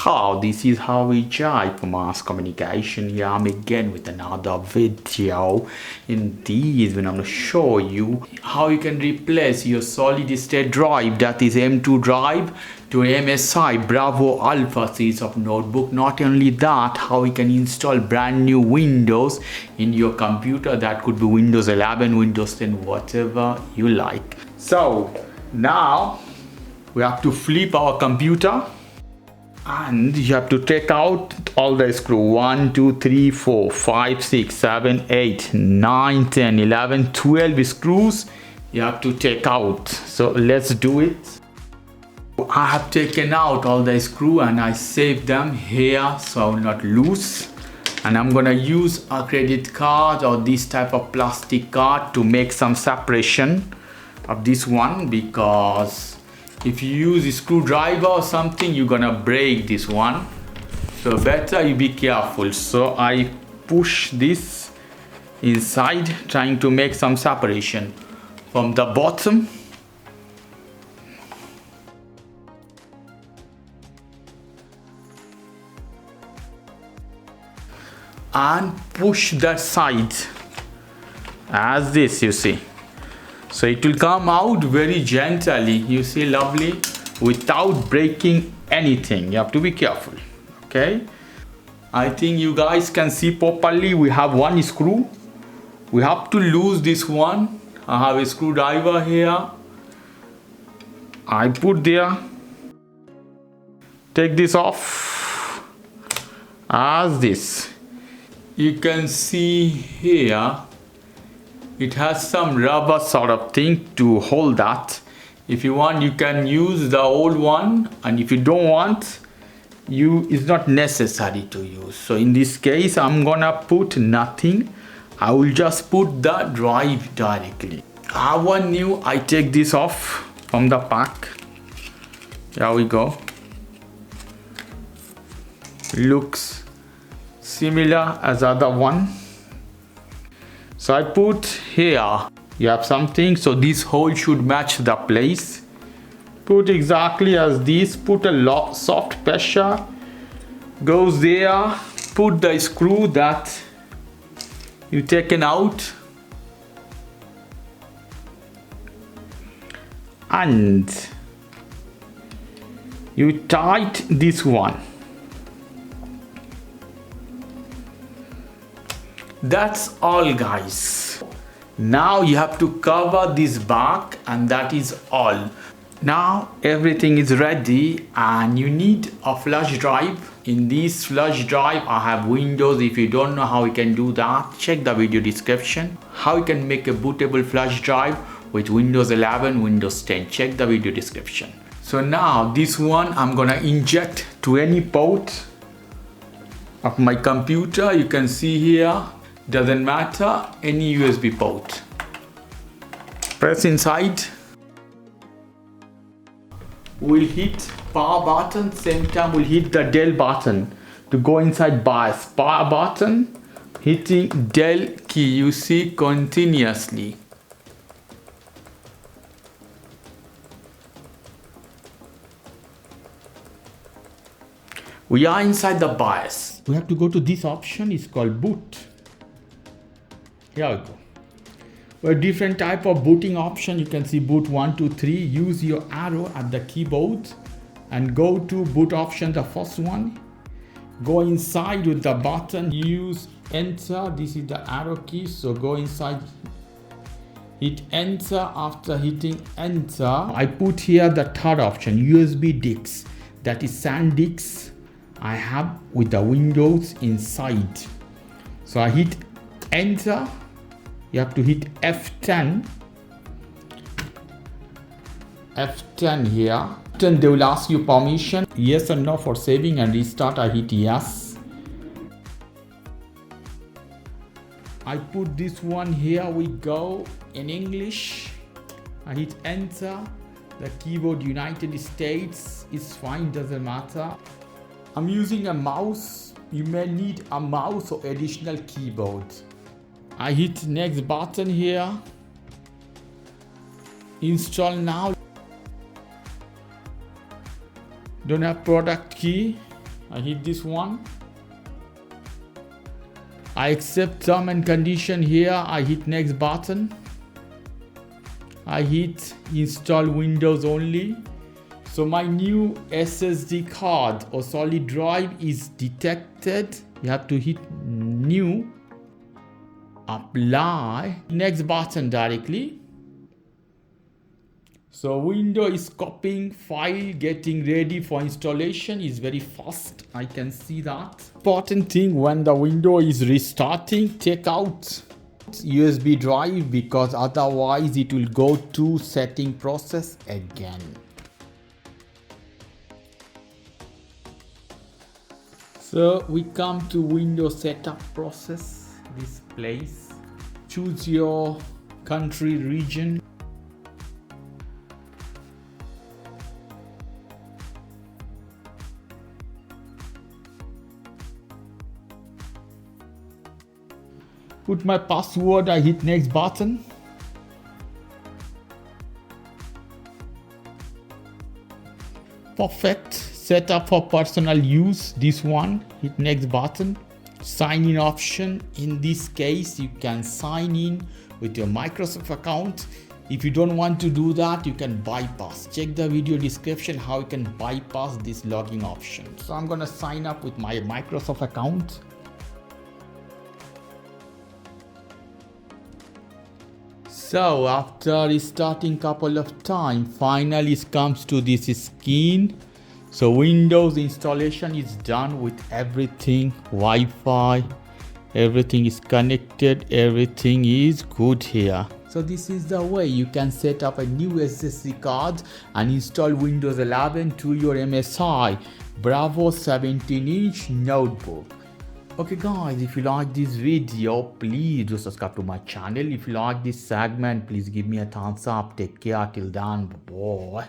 how this is how we jive mass communication. Here I'm again with another video. In this when I'm going to show you how you can replace your solid state drive, that is M2 drive, to MSI Bravo Alpha series of notebook. Not only that, how you can install brand new Windows in your computer. That could be Windows 11, Windows 10, whatever you like. So now we have to flip our computer and you have to take out all the screws. 1 2 3 4 5 6 7 8 9 10 11 12 screws you have to take out. So let's do it. I have taken out all the screws and I saved them here so I will not lose. And I'm gonna use a credit card or this type of plastic card to make some separation of this one, because if you use a screwdriver or something, you're gonna break this one. So better you be careful. So I push this inside, trying to make some separation from the bottom. And push that side as this, you see. So it will come out very gently, you see, lovely, without breaking anything. You have to be careful. Okay, I think you guys can see properly. We have one screw, we have to lose this one. I have a screwdriver here, I put there, take this off as this. You can see here it has some rubber sort of thing to hold that. If you want, you can use the old one, and if you don't want, it's not necessary to use. So in this case I'm gonna put nothing. I will just put the drive directly. I have one new. I take this off from the pack. Here we go. Looks similar as other one. So I put here, you have something, so this hole should match the place. Put exactly as this, put a soft pressure, goes there, put the screw that you taken out, and you tight this one. That's all, guys. Now you have to cover this back, and that is all. Now everything is ready, and you need a flash drive. In this flash drive I have Windows. If you don't know how you can do that, check the video description. How you can make a bootable flash drive with Windows 11, Windows 10. Check the video description. So now this one I'm gonna inject to any port of my computer. You can see here, doesn't matter, any USB port. Press inside. We'll hit power button, same time we'll hit the Del button to go inside BIOS. Power button, hitting Del key, you see, continuously. We are inside the BIOS. We have to go to this option, it's called boot. Here we go. A different type of booting option. You can see boot 1 2 3. Use your arrow at the keyboard and go to boot option, the first one. Go inside with the button, use enter. This is the arrow key, so go inside, hit enter. After hitting enter, I put here the third option, USB disks, that is SanDisk I have with the Windows inside. So I hit enter. You have to hit F10 here. Then they will ask you permission, yes or no for saving and restart. I hit yes. I put this one here, we go in English. I hit enter. The keyboard United States is fine, doesn't matter. I'm using a mouse. You may need a mouse or additional keyboard. I hit next button here. Install now. Don't have product key. I hit this one. I accept term and condition here. I hit next button. I hit install Windows only. So my new SSD card or solid drive is detected. You have to hit new, apply, next button directly. So Windows is copying file, getting ready for installation is very fast. I can see that. Important thing, when the window is restarting, take out USB drive because otherwise it will go to setting process again. So we come to Windows setup process, this place. Choose your country, region. Put my password, I hit next button. Perfect. Set up for personal use, this one, hit next button. Sign in option, in this case you can sign in with your Microsoft account. If you don't want to do that, you can bypass. Check the video description how you can bypass this login option. So I'm gonna sign up with my Microsoft account. So after restarting couple of times, finally it comes to this screen. So Windows installation is done with everything, Wi-Fi, everything is connected, everything is good here. So this is the way you can set up a new SSD card and install Windows 11 to your MSI Bravo 17-inch notebook. Okay guys, if you like this video, please do subscribe to my channel. If you like this segment, please give me a thumbs up. Take care till then, bye.